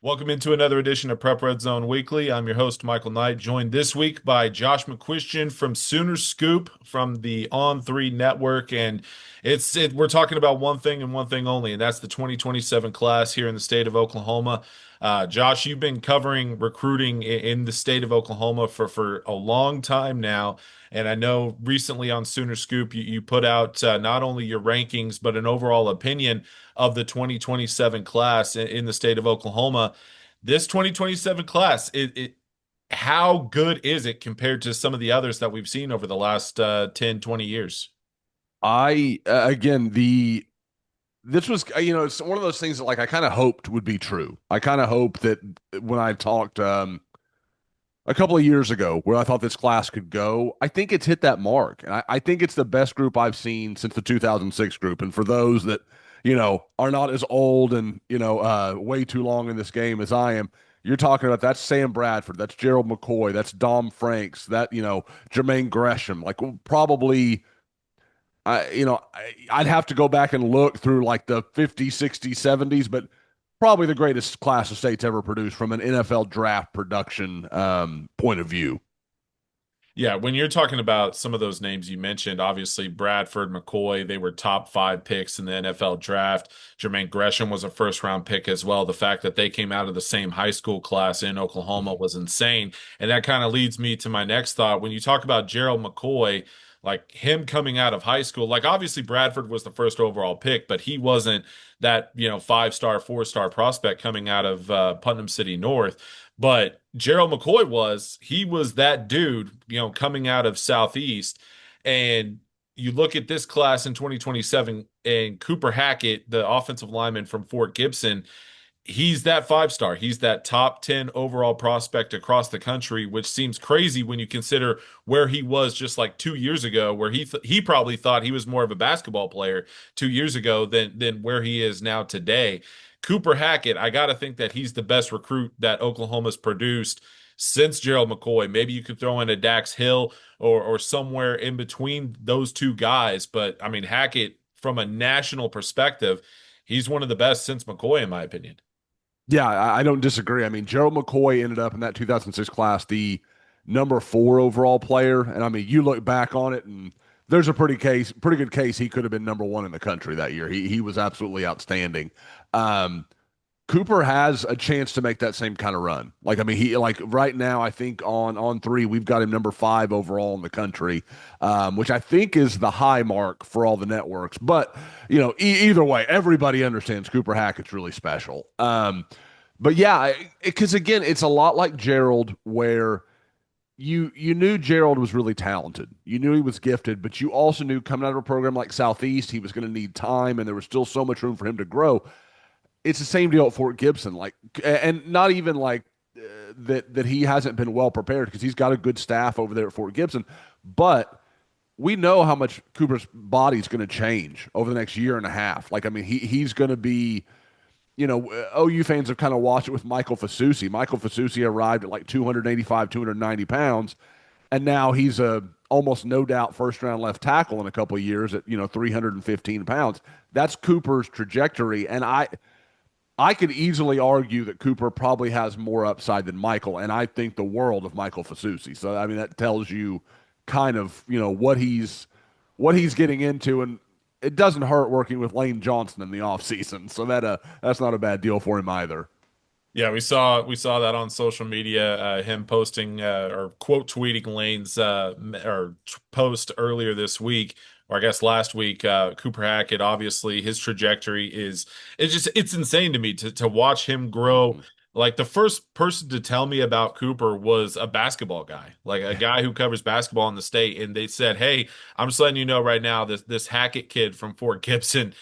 Welcome into another edition of Prep Red Zone Weekly. I'm your host, Michael Knight, joined this week by Josh McCuistion from SoonerScoop from the On3 network. And we're talking about one thing and one thing only, and that's the 2027 class here in the state of Oklahoma. Josh, you've been covering recruiting in the state of Oklahoma for a long time now. And I know recently on SoonerScoop, you put out not only your rankings, but an overall opinion of the 2027 class in the state of Oklahoma. This 2027 class, how good is it compared to some of the others that we've seen over the last 10, 20 years? I again the this was it's one of those things that like I kind of hoped would be true. I kind of hope that when I talked a couple of years ago where I thought this class could go, I think it's hit that mark. And I think it's the best group I've seen since the 2006 group. And for those that are not as old and way too long in this game as I am, you're talking about that's Sam Bradford, that's Gerald McCoy, that's Dom Franks, that Jermaine Gresham, like probably I'd have to go back and look through like the 50s, 60s, 70s, but probably the greatest class of states ever produced from an NFL draft production point of view. Yeah, when you're talking about some of those names you mentioned, obviously Bradford, McCoy, they were top five picks in the NFL draft. Jermaine Gresham was a first round pick as well. The fact that they came out of the same high school class in Oklahoma was insane. And that kind of leads me to my next thought. When you talk about Gerald McCoy, like him coming out of high school, like obviously Bradford was the first overall pick, but he wasn't that, five-star, four-star prospect coming out of Putnam City North. But Gerald McCoy he was that dude, coming out of Southeast. And you look at this class in 2027 and Cooper Hackett, the offensive lineman from Fort Gibson, he's that five star. He's that top 10 overall prospect across the country, which seems crazy when you consider where he was just like 2 years ago, where he probably thought he was more of a basketball player 2 years ago than where he is now today. Cooper Hackett, I got to think that he's the best recruit that Oklahoma's produced since Gerald McCoy. Maybe you could throw in a Dax Hill or somewhere in between those two guys. But I mean, Hackett, from a national perspective, he's one of the best since McCoy, in my opinion. Yeah, I don't disagree. I mean, Gerald McCoy ended up in that 2006 class the number 4 overall player, and I mean, you look back on it, and there's a pretty good case he could have been number 1 in the country that year. He was absolutely outstanding. Um, Cooper has a chance to make that same kind of run. Like, I mean, he like right now, I think on 3, we've got him number 5 overall in the country, which I think is the high mark for all the networks. But either way, everybody understands Cooper Hackett's really special. But yeah, because again, it's a lot like Gerald, where you knew Gerald was really talented. You knew he was gifted, but you also knew coming out of a program like Southeast, he was going to need time, and there was still so much room for him to grow. It's the same deal at Fort Gibson, like, and not even like that he hasn't been well prepared because he's got a good staff over there at Fort Gibson, but we know how much Cooper's body's going to change over the next year and a half. Like, I mean, he's going to be, OU fans have kind of watched it with Michael Fasusi. Michael Fasusi arrived at like 285, 290 pounds, and now he's a almost no doubt first round left tackle in a couple of years at 315 pounds. That's Cooper's trajectory, and I could easily argue that Cooper probably has more upside than Michael, and I think the world of Michael Fasusi. So I mean that tells you kind of what he's getting into, and it doesn't hurt working with Lane Johnson in the offseason. So that's not a bad deal for him either. Yeah, we saw that on social media. Him posting or quote tweeting Lane's post earlier this week, or I guess last week. Cooper Hackett, obviously, his trajectory it's insane to me to watch him grow. Mhm. Like the first person to tell me about Cooper was a basketball guy, like a guy who covers basketball in the state, and they said, "Hey, I'm just letting you know right now, this Hackett kid from Fort Gibson."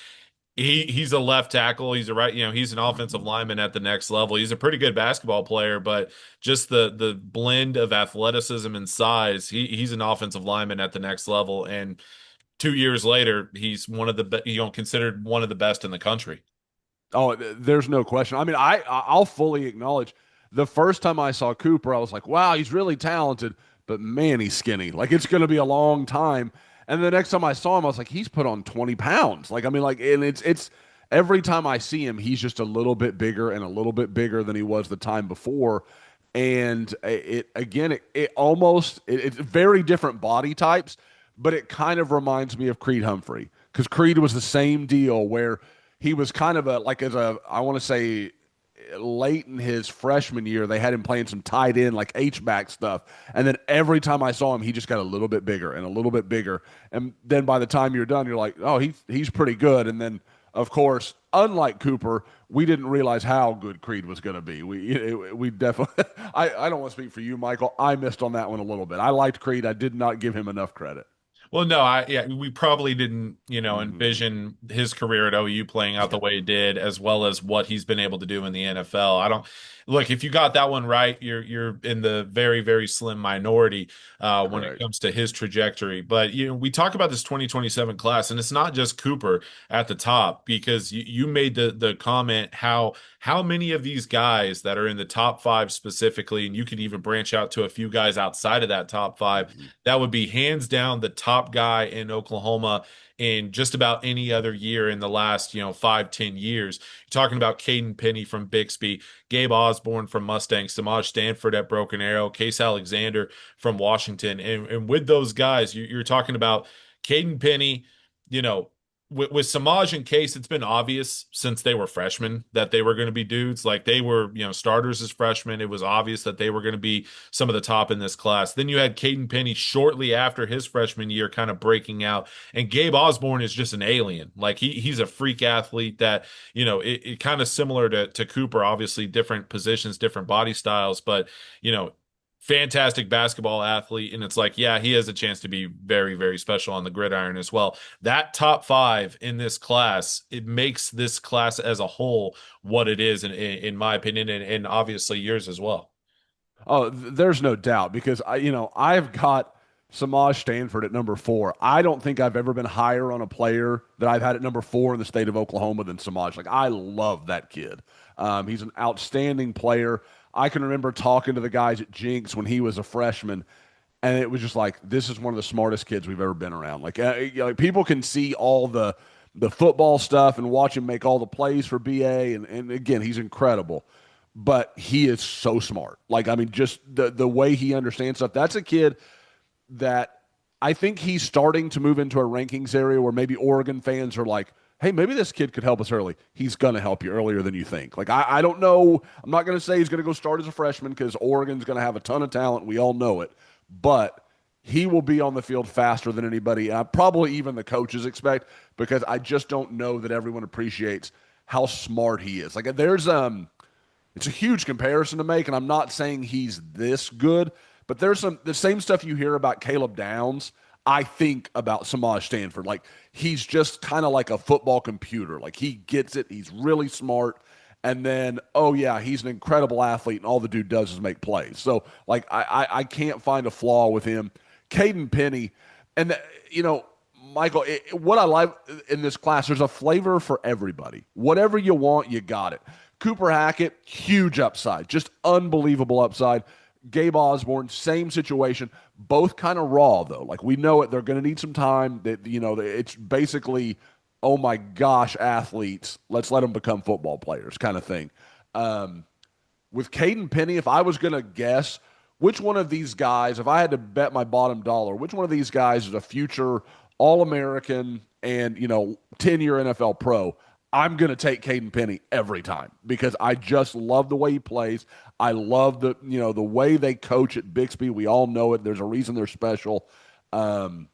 He's a left tackle. He's a right, he's an offensive lineman at the next level. He's a pretty good basketball player, but just the blend of athleticism and size, he's an offensive lineman at the next level. And 2 years later, he's one of the considered one of the best in the country. Oh, there's no question. I mean, I'll fully acknowledge the first time I saw Cooper, I was like, wow, he's really talented, but man, he's skinny. Like it's going to be a long time. And the next time I saw him, I was like, he's put on 20 pounds. Like, I mean, like, and every time I see him, he's just a little bit bigger and a little bit bigger than he was the time before. And it again, it almost it's very different body types, but it kind of reminds me of Creed Humphrey because Creed was the same deal where he was kind of a like as a I want to say late in his freshman year, they had him playing some tight end, like H-back stuff. And then every time I saw him, he just got a little bit bigger and a little bit bigger. And then by the time you're done, you're like, oh, he's pretty good. And then, of course, unlike Cooper, we didn't realize how good Creed was going to be. We definitely, I don't want to speak for you, Michael. I missed on that one a little bit. I liked Creed. I did not give him enough credit. Well, no, yeah, we probably didn't, Hmm. envision his career at OU playing out the Yeah, way it did, as well as what he's been able to do in the NFL. I don't look, if you got that one right, you're in the very, very slim minority when it correct. comes to his trajectory. But we talk about this 2027 class, and it's not just Cooper at the top, because you made the comment how many of these guys that are in the top five specifically, and you could even branch out to a few guys outside of that top five Hmm. that would be hands down the top guy in Oklahoma in just about any other year in the last, 5, 10 years. You're talking about Caden Penny from Bixby, Gabe Osborne from Mustang, Samaj Stanford at Broken Arrow, Case Alexander from Washington. And with those guys, you're talking about Caden Penny, you know, with Samaj and Case, it's been obvious since they were freshmen that they were going to be dudes. Like they were, starters as freshmen. It was obvious that they were going to be some of the top in this class. Then you had Caden Penny shortly after his freshman year kind of breaking out. And Gabe Osborne is just an alien. Like he's a freak athlete that, it kind of similar to Cooper, obviously different positions, different body styles, but, you know, fantastic basketball athlete. And it's like, yeah, he has a chance to be very, very special on the gridiron as well. That top five in this class, it makes this class as a whole what it is, in my opinion, and obviously yours as well. Oh, there's no doubt because I've got Samaj Stanford at number 4. I don't think I've ever been higher on a player that I've had at number 4 in the state of Oklahoma than Samaj. Like I love that kid. He's an outstanding player. I can remember talking to the guys at Jinx when he was a freshman, and it was just like this is one of the smartest kids we've ever been around. Like people can see all the football stuff and watch him make all the plays for BA, and again he's incredible but he is so smart. Like, I mean, just the way he understands stuff. That's a kid that I think he's starting to move into a rankings area where maybe Oregon fans are like, hey, maybe this kid could help us early. He's going to help you earlier than you think. Like, I don't know. I'm not going to say he's going to go start as a freshman because Oregon's going to have a ton of talent. We all know it. But he will be on the field faster than anybody, probably even the coaches expect, because I just don't know that everyone appreciates how smart he is. Like, it's a huge comparison to make, and I'm not saying he's this good, but there's the same stuff you hear about Caleb Downs. I think about Samaj Stanford. Like he's just kind of like a football computer. Like he gets it. He's really smart. And then, oh yeah, he's an incredible athlete, and all the dude does is make plays. So like I can't find a flaw with him. Caden Penny, and Michael, what I like in this class, there's a flavor for everybody. Whatever you want, you got it. Cooper Hackett, huge upside, just unbelievable upside. Gabe Osborne, same situation, both kind of raw though. Like we know it, they're going to need some time. That it's basically, oh my gosh, athletes. Let's let them become football players, kind of thing. Um, with Caden Penny, if I was going to guess which one of these guys, if I had to bet my bottom dollar, which one of these guys is a future All American and 10-year NFL pro, I'm going to take Caden Penny every time because I just love the way he plays. I love the way they coach at Bixby. We all know it. There's a reason they're special. Um,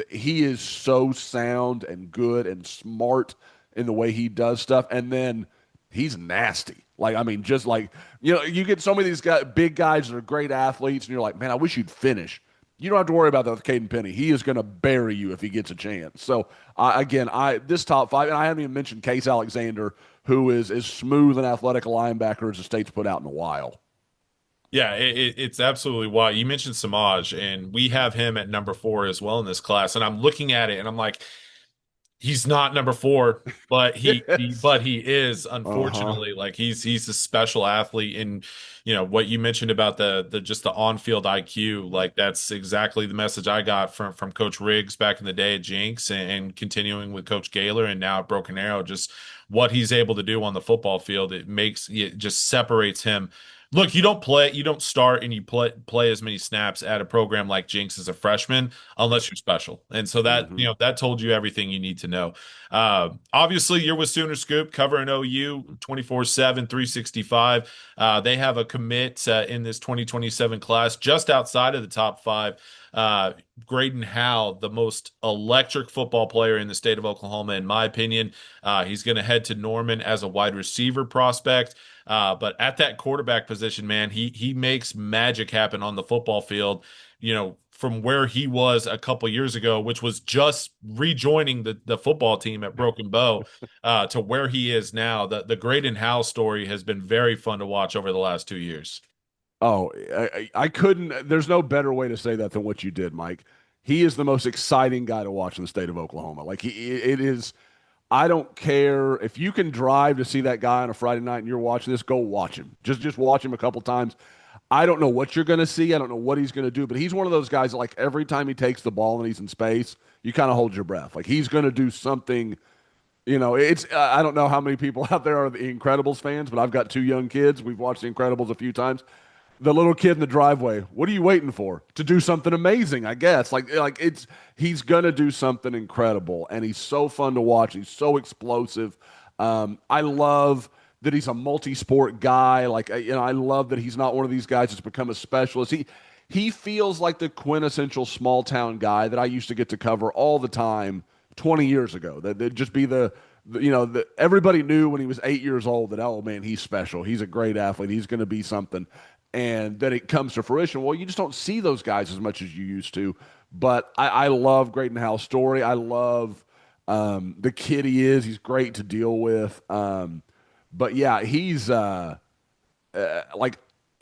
he is so sound and good and smart in the way he does stuff, and then he's nasty. Like I mean, just like you get some of these big guys that are great athletes, and you're like, man, I wish you'd finish. You don't have to worry about that with Caden Penny. He is going to bury you if he gets a chance. So this top five, and I haven't even mentioned Case Alexander, who is as smooth and athletic a linebacker as the state's put out in a while. Yeah, it's absolutely wild. You mentioned Samaj, and we have him at number 4 as well in this class. And I'm looking at it, and I'm like, He's not number four, but Yes. he is, Uh-huh. unfortunately, like he's a special athlete. And what you mentioned about the just the on-field IQ, like that's exactly the message I got from Coach Riggs back in the day at Jinx, and continuing with Coach Gaylor and now at Broken Arrow. Just what he's able to do on the football field, it just separates him. Look, you don't start and you play as many snaps at a program like Jinx as a freshman unless you're special. And so that, Hmm. that told you everything you need to know. Obviously, you're with SoonerScoop covering OU 24/7, 365. They have a commit in this 2027 class just outside of the top five. Uh, Graydon Howe, the most electric football player in the state of Oklahoma, in my opinion. He's going to head to Norman as a wide receiver prospect. But at that quarterback position, man, he makes magic happen on the football field. From where he was a couple years ago, which was just rejoining the football team at Broken Bow, to where he is now. The Graydon Howe story has been very fun to watch over the last 2 years. Oh, I couldn't. There's no better way to say that than what you did, Mike. He is the most exciting guy to watch in the state of Oklahoma. Like it is. I don't care if you can drive to see that guy on a Friday night and you're watching this. Go watch him. Just watch him a couple times. I don't know what you're going to see. I don't know what he's going to do, but he's one of those guys that, like, every time he takes the ball and he's in space, you kind of hold your breath. Like he's going to do something. It's I don't know how many people out there are the Incredibles fans, but I've got two young kids. We've watched the Incredibles a few times. The little kid in the driveway, what are you waiting for? To do something amazing, I guess. Like it's he's gonna do something incredible, and he's so fun to watch. He's so explosive. I love that he's a multi-sport guy. Like I love that he's not one of these guys that's become a specialist. He feels like the quintessential small town guy that I used to get to cover all the time 20 years ago. That'd just be everybody knew when he was 8 years old that, oh man, he's special. He's a great athlete. He's going to be something. And then it comes to fruition. Well, you just don't see those guys as much as you used to. But I love Graydon Howe's story. I love the kid he is. He's great to deal with. But yeah, he's like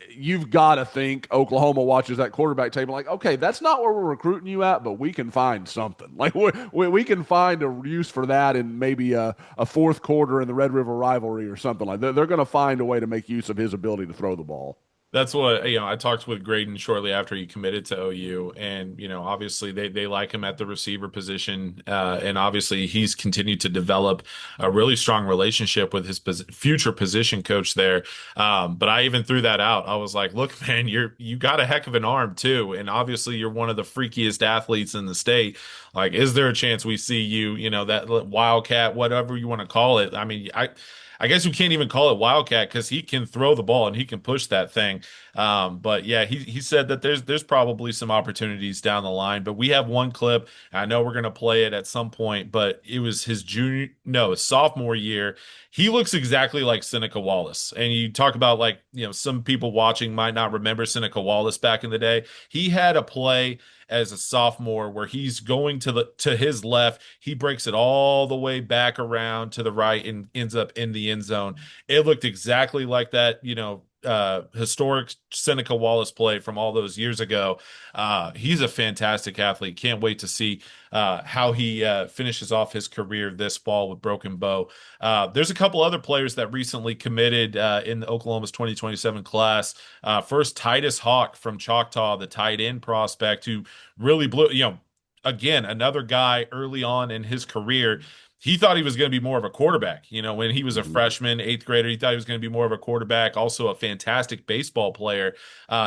you've got to think Oklahoma watches that quarterback tape and like, okay, that's not where we're recruiting you at, but we can find something. Like we can find a use for that in maybe a fourth quarter in the Red River rivalry or something like that. They're going to find a way to make use of his ability to throw the ball. That's what, I talked with Graydon shortly after he committed to OU, and obviously they like him at the receiver position, and obviously he's continued to develop a really strong relationship with his future position coach there. But I even threw that out. I was like, "Look, man, you got a heck of an arm too, and obviously you're one of the freakiest athletes in the state. Like, is there a chance we see you, that wildcat, whatever you want to call it? I mean, I guess we can't even call it Wildcat because he can throw the ball and he can push that thing. But yeah, he said that there's probably some opportunities down the line. But we have one clip. I know we're gonna play it at some point, but it was his sophomore year. He looks exactly like Seneca Wallace. And you talk about, like, some people watching might not remember Seneca Wallace back in the day. He had a play as a sophomore where he's going to his left, he breaks it all the way back around to the right and ends up in the end zone. It looked exactly like that, historic Seneca Wallace play from all those years ago. He's a fantastic athlete. Can't wait to see how he finishes off his career this fall with Broken Bow. There's a couple other players that recently committed in the Oklahoma's 2027 class. First, Titus Hawk from Choctaw, the tight end prospect who really blew, again, another guy early on in his career. He thought he was going to be more of a quarterback. When he was a Mhm. freshman, eighth grader, he thought he was going to be more of a quarterback, also a fantastic baseball player.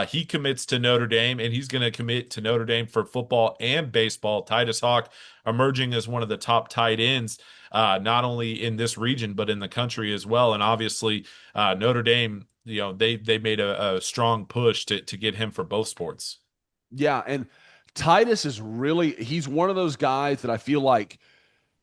He commits to Notre Dame, and he's going to commit to Notre Dame for football and baseball. Titus Hawk emerging as one of the top tight ends, not only in this region, but in the country as well. And obviously, Notre Dame, they made a strong push to get him for both sports. Yeah, and Titus is really he's one of those guys that I feel like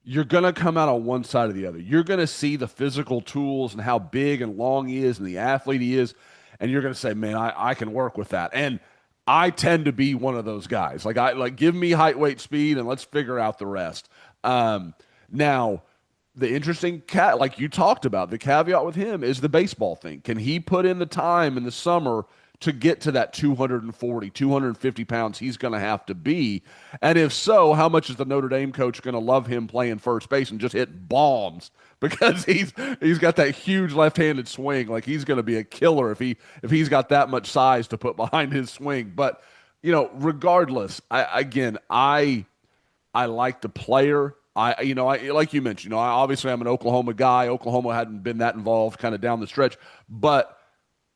you're going to come out on one side or the other. You're going to see the physical tools and how big and long he is and the athlete he is. And you're going to say, man, I can work with that. And I tend to be one of those guys. Give me height, weight, speed, and let's figure out the rest. Now, the interesting like you talked about, the caveat with him is the baseball thing. Can he put in the time in the summer to get to that 240, 250 pounds he's going to have to be? And if so, how much is the Notre Dame coach going to love him playing first base and just hit bombs because he's got that huge left-handed swing? Like he's going to be a killer if he's got that much size to put behind his swing. But regardless, I like the player. I like you mentioned, I obviously I'm an Oklahoma guy. Oklahoma hadn't been that involved kind of down the stretch, but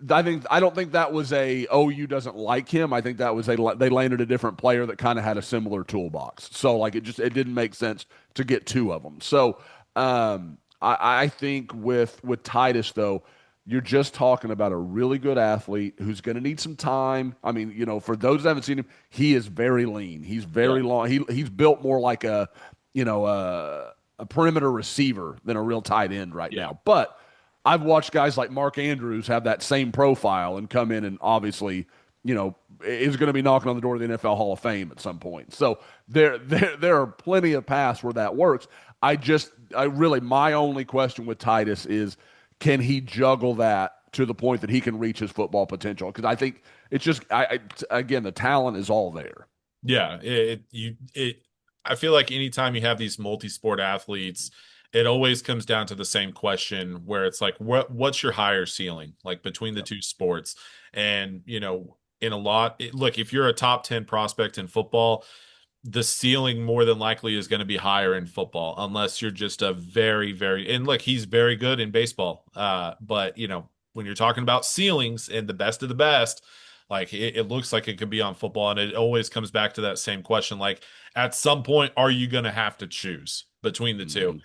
I don't think that was a OU doesn't like him. I think that was they landed a different player that kind of had a similar toolbox. So like it didn't make sense to get two of them. So I think with Titus though, you're just talking about a really good athlete who's going to need some time. I mean, for those that haven't seen him, he is very lean. He's Yeah. very long. He's built more like a perimeter receiver than a real tight end right Yeah. now. But I've watched guys like Mark Andrews have that same profile and come in and obviously, is going to be knocking on the door of the NFL Hall of Fame at some point. So there are plenty of paths where that works. I really, my only question with Titus is, can he juggle that to the point that he can reach his football potential? Because I think it's just, again, the talent is all there. Yeah, I feel like anytime you have these multi-sport athletes, it always comes down to the same question where it's like what's your higher ceiling like between the Yep. two sports? And in a lot look, if you're a top 10 prospect in football, the ceiling more than likely is going to be higher in football unless you're just a very, very, and look, he's very good in baseball. But when you're talking about ceilings and the best of the best, like it looks like it could be on football. And it always comes back to that same question. Like at some point, are you going to have to choose between the two? Mhm.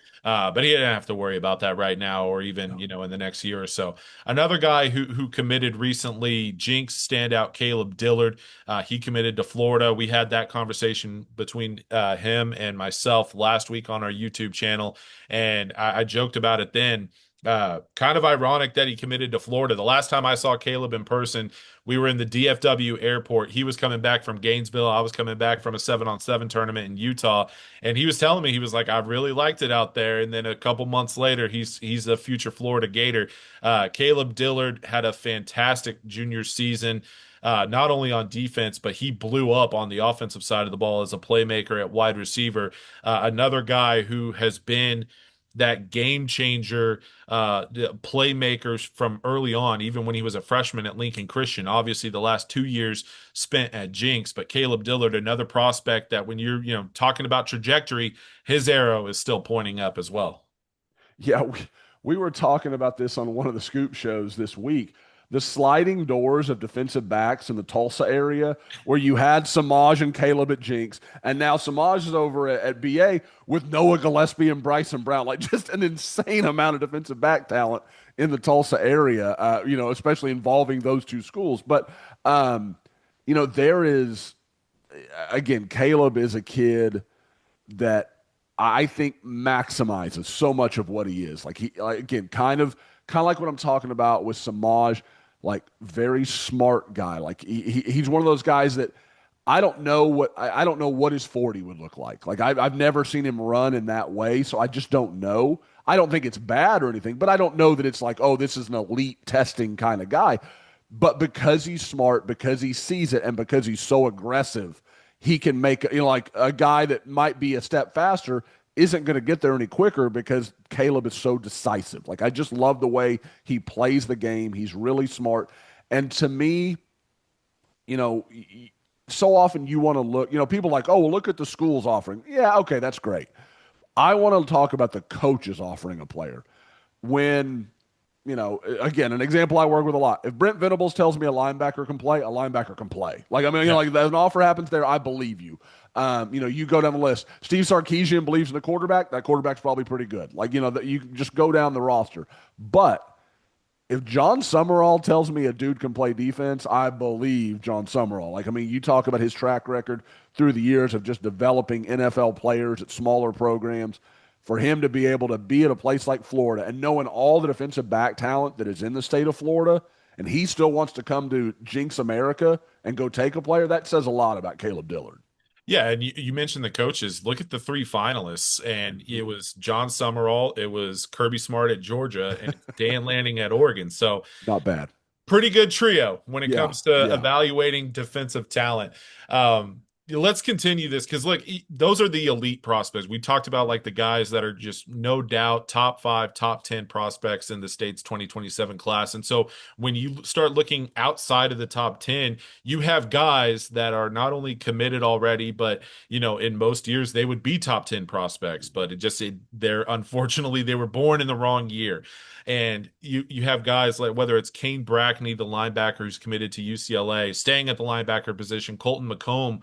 But he didn't have to worry about that right now, or even, No. in the next year or so. Another guy who committed recently, Jinx standout Caleb Dillard. He committed to Florida. We had that conversation between him and myself last week on our YouTube channel, and I joked about it then. Kind of ironic that he committed to Florida. The last time I saw Caleb in person, we were in the DFW airport. He was coming back from Gainesville. I was coming back from a 7-on-7 tournament in Utah, and he was telling me he was like, "I really liked it out there." And then a couple months later, he's a future Florida Gator. Caleb Dillard had a fantastic junior season, not only on defense, but he blew up on the offensive side of the ball as a playmaker at wide receiver. Another guy who has been that game changer, playmakers from early on, even when he was a freshman at Lincoln Christian. Obviously, the last 2 years spent at Jinx, but Caleb Dillard, another prospect that when you're talking about trajectory, his arrow is still pointing up as well. Yeah, we were talking about this on one of the scoop shows this week. The sliding doors of defensive backs in the Tulsa area, where you had Samaj and Caleb at Jinx, and now Samaj is over at BA with Noah Gillespie and Bryson Brown. Like just an insane amount of defensive back talent in the Tulsa area, especially involving those two schools. But, there is, again, Caleb is a kid that I think maximizes so much of what he is. Like again, kind of like what I'm talking about with Samaj, like very smart guy. Like he's one of those guys that I don't know what his 40 would look like. Like I've never seen him run in that way, so I just don't know. I don't think it's bad or anything, but I don't know that it's like, oh, this is an elite testing kind of guy. But because he's smart, because he sees it, and because he's so aggressive, he can make like a guy that might be a step faster isn't going to get there any quicker because Caleb is so decisive. Like I just love the way he plays the game. He's really smart. And to me, you know, so often you want to look, people like, oh, well, look at the school's offering. Yeah, okay, that's great. I want to talk about the coaches offering a player. When, again, an example I work with a lot. If Brent Venables tells me a linebacker can play, a linebacker can play. Like, I mean, Yeah. like if an offer happens there, I believe you. You go down the list. Steve Sarkisian believes in the quarterback. That quarterback's probably pretty good. Like, that you just go down the roster. But if John Summerall tells me a dude can play defense, I believe John Summerall. Like, I mean, you talk about his track record through the years of just developing NFL players at smaller programs. For him to be able to be at a place like Florida and knowing all the defensive back talent that is in the state of Florida, and he still wants to come to Jinx America and go take a player, that says a lot about Caleb Dillard. Yeah, and you mentioned the coaches. Look at the three finalists, and it Mhm. was John Summerall, it was Kirby Smart at Georgia, and it's Dan Lanning at Oregon. So Not bad. pretty good trio when it Yeah, comes to yeah. evaluating defensive talent. Let's continue this because look, those are the elite prospects. We talked about like the guys that are just no doubt top five, top 10 prospects in the state's 2027 class. And so when you start looking outside of the top 10, you have guys that are not only committed already, but in most years they would be top 10 prospects, but they're unfortunately they were born in the wrong year. And you have guys like whether it's Kane Brackney, the linebacker who's committed to UCLA, staying at the linebacker position, Colton McComb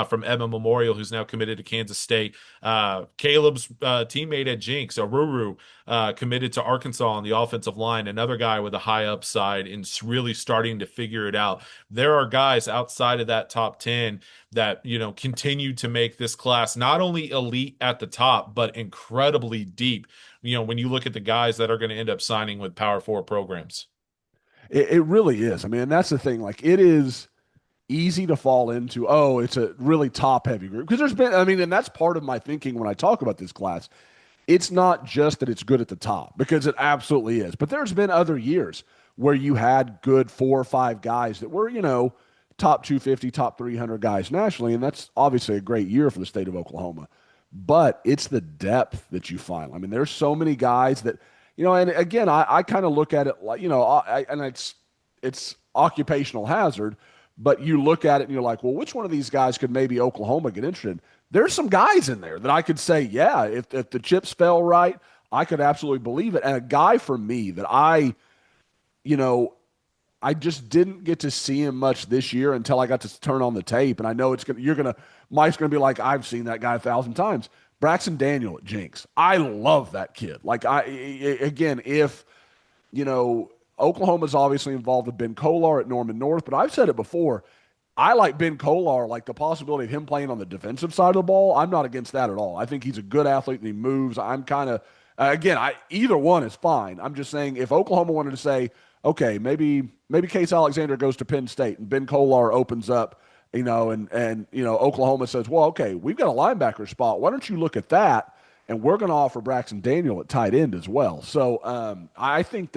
from Edmond Memorial, who's now committed to Kansas State, Caleb's teammate at Jinx, Aruru, committed to Arkansas on the offensive line, another guy with a high upside and really starting to figure it out. There are guys outside of that top 10 that continue to make this class not only elite at the top but incredibly deep when you look at the guys that are going to end up signing with Power Four programs. It really is. I mean, and that's the thing. Like, it is easy to fall into, oh, it's a really top heavy group. Because there's been, I mean, and that's part of my thinking when I talk about this class. It's not just that it's good at the top, because it absolutely is. But there's been other years where you had good 4 or 5 guys that were, top 250, top 300 guys nationally. And that's obviously a great year for the state of Oklahoma. But it's the depth that you find. I mean, there's so many guys that, and again, I kind of look at it like, and it's occupational hazard, but you look at it and you're like, well, which one of these guys could maybe Oklahoma get interested in? There's some guys in there that I could say, yeah, if the chips fell right, I could absolutely believe it. And a guy for me that you know, I just didn't get to see him much this year until I got to turn on the tape. And I know Mike's gonna be like, I've seen that guy 1,000 times. Braxton Daniel at Jinx. I love that kid. Like again, if Oklahoma's obviously involved with Ben Kolar at Norman North, but I've said it before. I like Ben Kolar, like the possibility of him playing on the defensive side of the ball. I'm not against that at all. I think he's a good athlete and he moves. I'm kind of, again, either one is fine. I'm just saying if Oklahoma wanted to say, okay, maybe Case Alexander goes to Penn State and Ben Kolar opens up, and Oklahoma says, well, okay, we've got a linebacker spot. Why don't you look at that? And we're going to offer Braxton Daniel at tight end as well. So I think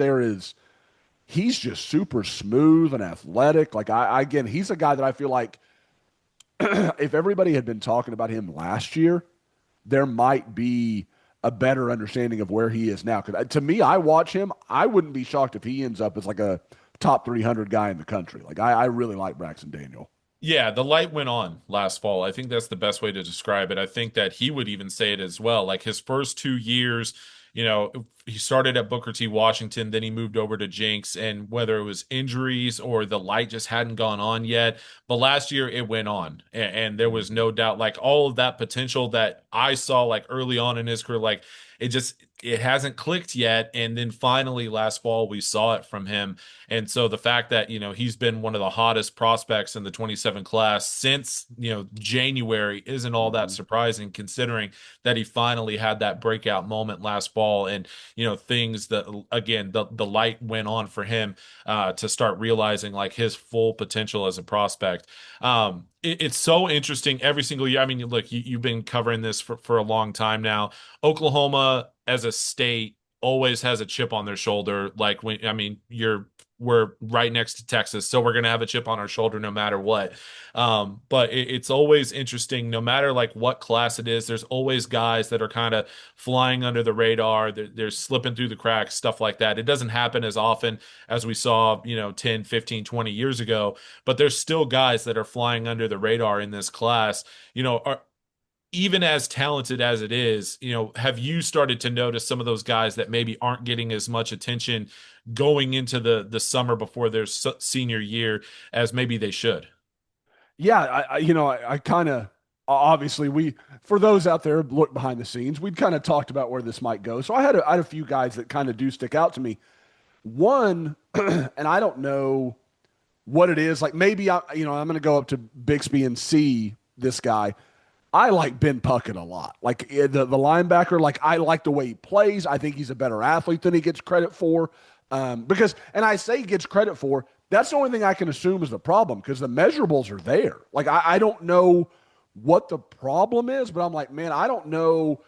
he's just super smooth and athletic. Like again, he's a guy that I feel like if everybody had been talking about him last year, there might be a better understanding of where he is now. Because to me, I watch him. I wouldn't be shocked if he ends up as like a top 300 guy in the country. Like I really like Braxton Daniel. Yeah, the light went on last fall. I think that's the best way to describe it. I think that he would even say it as well. Like his first 2 years, he started at Booker T. Washington, then he moved over to Jinx, and whether it was injuries or the light just hadn't gone on yet, but last year it went on, and there was no doubt, like all of that potential that I saw like early on in his career, like it hasn't clicked yet, and then finally last fall we saw it from him. And so the fact that he's been one of the hottest prospects in the 27 class since January isn't all that Mhm. surprising, considering that he finally had that breakout moment last fall, and things that again the light went on for him to start realizing like his full potential as a prospect. It's so interesting every single year. I mean, look, you've been covering this for a long time now. Oklahoma as a state always has a chip on their shoulder. Like when, I mean, we're right next to Texas, so we're gonna have a chip on our shoulder no matter what. But it's always interesting, no matter like what class it is. There's always guys that are kind of flying under the radar. They're slipping through the cracks, stuff like that. It doesn't happen as often as we saw, 10, 15, 20 years ago, but there's still guys that are flying under the radar in this class. Are even as talented as it is, have you started to notice some of those guys that maybe aren't getting as much attention going into the summer before their senior year as maybe they should? Yeah, I kind of obviously for those out there look behind the scenes, we'd kind of talked about where this might go. So I had a few guys that kind of do stick out to me. One, and I don't know what it is. Like maybe I'm going to go up to Bixby and see this guy. I like Ben Puckett a lot. Like the linebacker, like I like the way he plays. I think he's a better athlete than he gets credit for. And I say he gets credit for, that's the only thing I can assume is the problem because the measurables are there. Like I don't know what the problem is, but I'm like, man, I don't know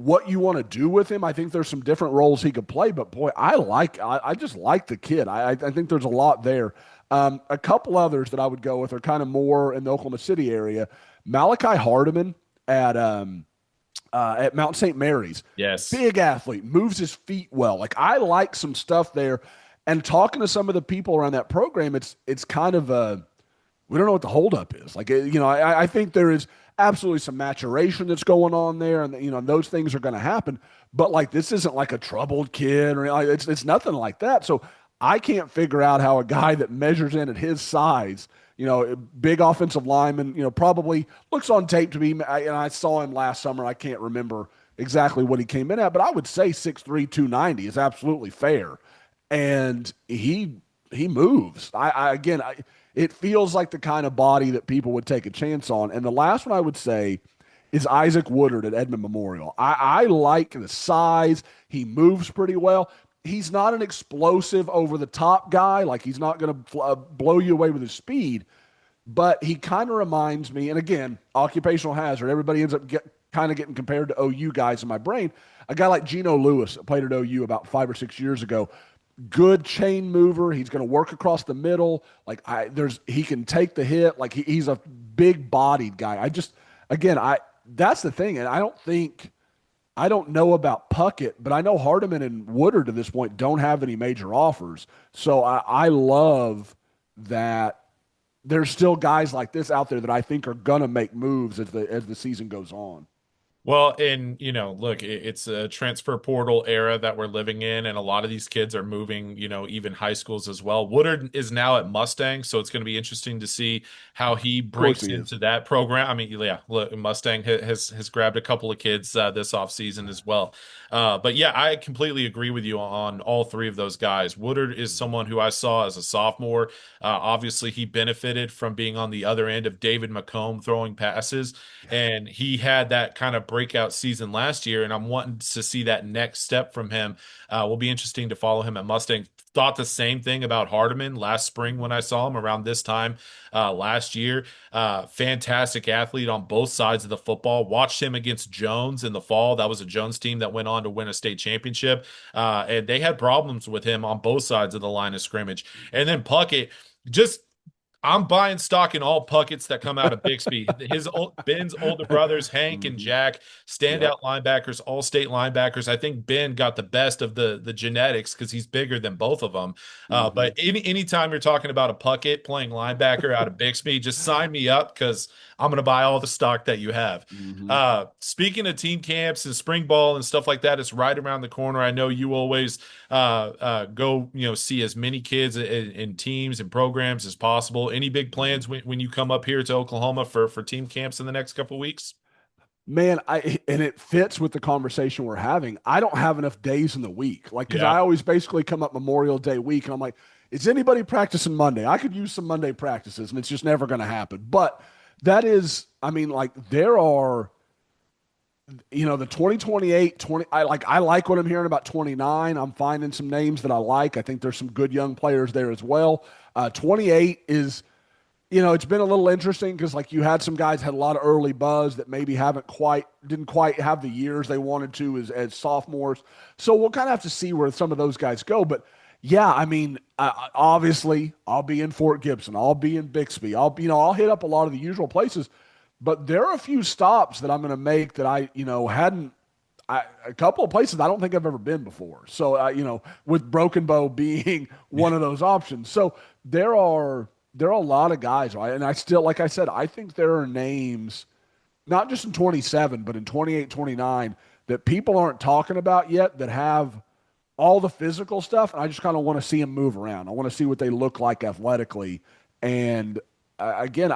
what you want to do with him. I think there's some different roles he could play, but boy, I just like the kid. I think there's a lot there. A couple others that I would go with are kind of more in the Oklahoma City area. Malachi Hardiman at Mount St. Mary's. Yes. Big athlete, moves his feet well. Like I like some stuff there. And talking to some of the people around that program, it's kind of a we don't know what the holdup is. Like I think there is absolutely some maturation that's going on there, and those things are going to happen. But like this isn't like a troubled kid, or like, it's nothing like that. So I can't figure out how a guy that measures in at his size, big offensive lineman, probably looks on tape to be. And I saw him last summer. I can't remember exactly what he came in at, but I would say 6'3", 290 is absolutely fair, and he moves. It feels like the kind of body that people would take a chance on. And the last one I would say is Isaac Woodard at Edmond Memorial. I like the size. He moves pretty well. He's not an explosive over the top guy. Like he's not going to blow you away with his speed, but he kind of reminds me, and again, occupational hazard. Everybody ends up kind of getting compared to OU guys in my brain. A guy like Geno Lewis that played at OU about 5 or 6 years ago, good chain mover. He's going to work across the middle. He can take the hit. Like he's a big bodied guy. That's the thing. And I don't know about Puckett, but I know Hardiman and Woodard to this point don't have any major offers. So I love that there's still guys like this out there that I think are going to make moves as the season goes on. Well, and look, it's a transfer portal era that we're living in, and a lot of these kids are moving, even high schools as well. Woodard is now at Mustang, so it's going to be interesting to see how he Of course breaks he is. into that program. I mean, yeah, look, Mustang has grabbed a couple of kids this offseason as well. But yeah, I completely agree with you on all three of those guys. Woodard is someone who I saw as a sophomore. Obviously, he benefited from being on the other end of David McComb throwing passes, and he had that kind of breakout season last year, and I'm wanting to see that next step from him. Will be interesting to follow him at Mustang. Thought the same thing about Hardiman last spring when I saw him around this time last year. Fantastic athlete on both sides of the football. Watched him against Jones in the fall. That was a Jones team that went on to win a state championship, and they had problems with him on both sides of the line of scrimmage. And then Puckett just I'm buying stock in all Puckets that come out of Bixby. Ben's older brothers, Hank and Mm-hmm. Jack, Yep. standout linebackers, all state linebackers. I think Ben got the best of the genetics because he's bigger than both of them. Mm-hmm. But anytime you're talking about a Puckett playing linebacker out of Bixby, just sign me up because I'm going to buy all the stock that you have. Mm-hmm. Speaking of team camps and spring ball and stuff like that, it's right around the corner. I know you always go, see as many kids in teams and programs as possible. Any big plans when you come up here to Oklahoma for team camps in the next couple of weeks? Man, and it fits with the conversation we're having. I don't have enough days in the week, like because Yeah. I always basically come up Memorial Day week, and I'm like, is anybody practicing Monday? I could use some Monday practices, and it's just never going to happen. But that is, I mean, like there are, the 2028, 20. I like what I'm hearing about 29. I'm finding some names that I like. I think there's some good young players there as well. 28 is it's been a little interesting because like you had some guys had a lot of early buzz that maybe didn't quite have the years they wanted to as sophomores. So we'll kind of have to see where some of those guys go. But yeah, I mean, obviously I'll be in Fort Gibson, I'll be in Bixby, I'll hit up a lot of the usual places. But there are a few stops that I'm going to make that I hadn't. A couple of places I don't think I've ever been before. So with Broken Bow being one of those options. So there are a lot of guys, right? And I still, like I said, I think there are names, not just in 27, but in 28, 29, that people aren't talking about yet that have all the physical stuff. And I just kind of want to see them move around. I want to see what they look like athletically. And again,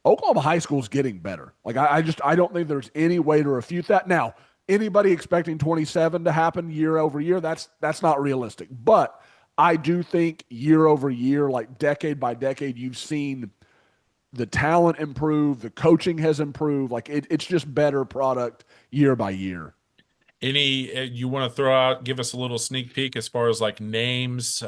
Oklahoma high school is getting better. Like I don't think there's any way to refute that. Now, anybody expecting 27 to happen year over year, that's not realistic. But I do think year over year, like decade by decade, you've seen the talent improve, the coaching has improved. Like it's just better product year by year. Any you want to throw out, give us a little sneak peek as far as like names,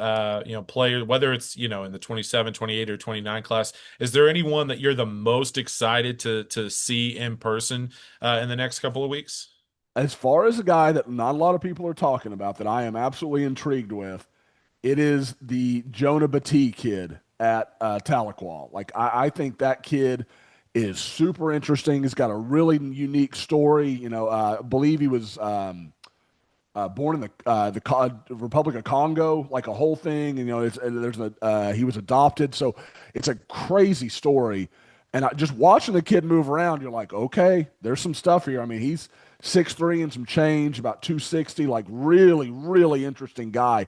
players, whether it's, in the 27, 28, or 29 class. Is there anyone that you're the most excited to see in person in the next couple of weeks? as far as a guy that not a lot of people are talking about that I am absolutely intrigued with, it is the Jonah Batee kid at Tahlequah. Like I think that kid is super interesting. He's got a really unique story. I believe he was born in the Republic of Congo, like a whole thing. And, he was adopted, so it's a crazy story. And just watching the kid move around, you're like, okay, there's some stuff here. I mean, he's 6'3" and some change, about 260, like really, really interesting guy.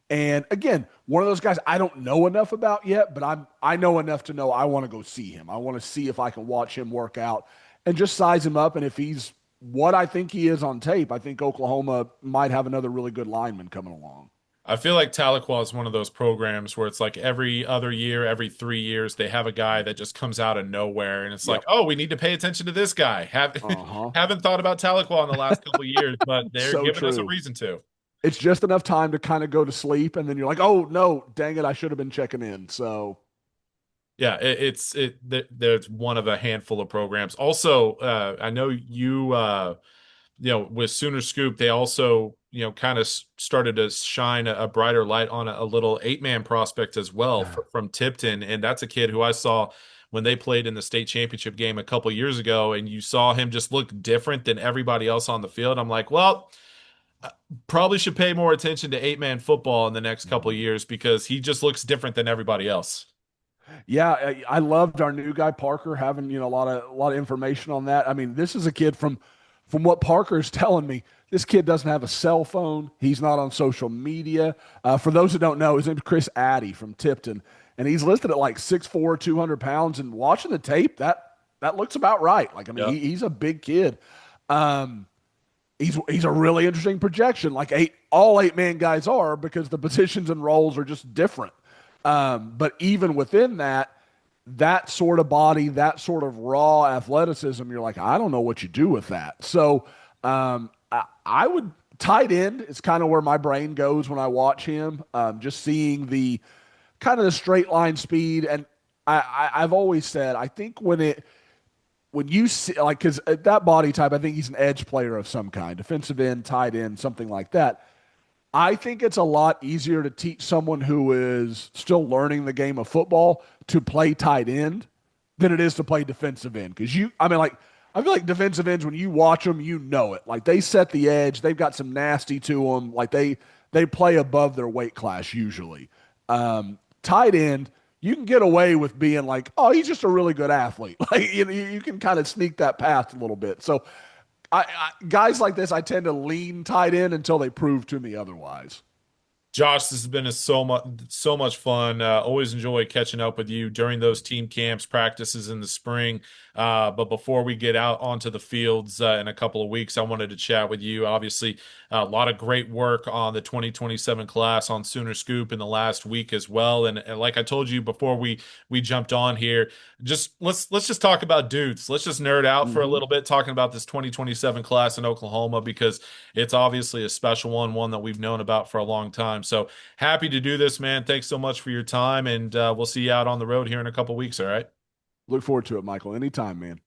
And again, one of those guys I don't know enough about yet, but I know enough to know I want to go see him. I want to see if I can watch him work out and just size him up. And if he's what I think he is on tape, I think Oklahoma might have another really good lineman coming along. I feel like Tahlequah is one of those programs where it's like every other year, every 3 years, they have a guy that just comes out of nowhere, and it's like, Yep. oh, we need to pay attention to this guy. Have Uh-huh. haven't thought about Tahlequah in the last couple of years, but they're So giving us a true. reason to. It's just enough time to kind of go to sleep, and then you're like, oh no, dang it, I should have been checking in. So Yeah, there's one of a handful of programs. Also, I know with SoonerScoop, they also, kind of started to shine a brighter light on a little eight-man prospect as well from Tipton. And that's a kid who I saw when they played in the state championship game a couple years ago, and you saw him just look different than everybody else on the field. I'm like, well, probably should pay more attention to eight-man football in the next couple of years because he just looks different than everybody else. yeah, I loved our new guy Parker having a lot of information on that. I mean, this is a kid from what Parker is telling me. This kid doesn't have a cell phone. He's not on social media. For those who don't know, his name's Chris Addy from Tipton, and he's listed at like 6'4", 200 pounds. And watching the tape, that looks about right. Like I mean, Yep. he's a big kid. Um, he's a really interesting projection, like all 8-man guys are, because the positions and roles are just different. But even within that, that sort of body, that sort of raw athleticism, you're like, I don't know what you do with that. So I would tight end is kind of where my brain goes when I watch him. Just seeing the kind of the straight line speed, and I've always said I think when you see like because that body type, I think he's an edge player of some kind, defensive end, tight end, something like that. I think it's a lot easier to teach someone who is still learning the game of football to play tight end than it is to play defensive end. Because I mean, like, I feel like defensive ends, when you watch them, you know it. Like, they set the edge, they've got some nasty to them. Like, they play above their weight class usually. Tight end, you can get away with being like, oh, he's just a really good athlete. Like, you can kind of sneak that past a little bit. So, guys like this, I tend to lean tight end until they prove to me otherwise. Josh, this has been so much fun. Always enjoy catching up with you during those team camps, practices in the spring. But before we get out onto the fields in a couple of weeks, I wanted to chat with you. Obviously, a lot of great work on the 2027 class on Sooner Scoop in the last week as well. And like I told you before we jumped on here, just let's just talk about dudes. Let's just nerd out for a Mm-hmm. little bit talking about this 2027 class in Oklahoma because it's obviously a special one that we've known about for a long time. So happy to do this, man. Thanks so much for your time, and we'll see you out on the road here in a couple weeks. All right. Look forward to it, Michael. Anytime, man.